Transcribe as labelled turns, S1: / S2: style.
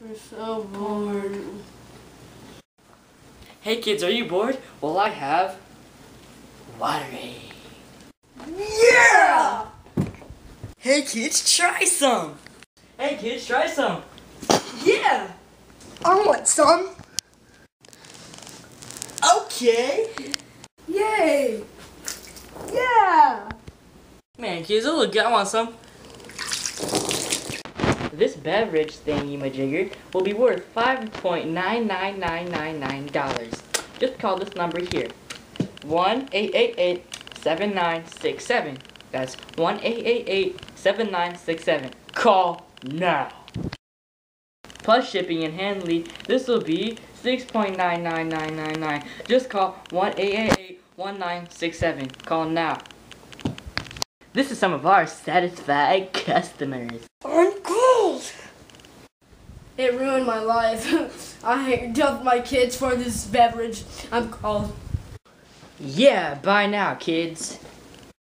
S1: We're so bored.
S2: Hey kids, are you bored? Well, I have Waterade.
S1: Yeah!
S2: Hey kids, try some. Hey kids, try some.
S1: Yeah! I want some.
S2: Okay.
S1: Yay! Yeah!
S2: Man, kids, oh look, I want some. This beverage thingy-majigger will be worth $5.99999. Just call this number here. 1-888-7967. That's 1-888-7967. Call now. Plus shipping and handling, this will be $6.99999. Just call 1-888-1967. Call now. This is some of our satisfied customers.
S1: I'm cold! It ruined my life. I dumped my kids for this beverage. I'm cold.
S2: Yeah, bye now, kids.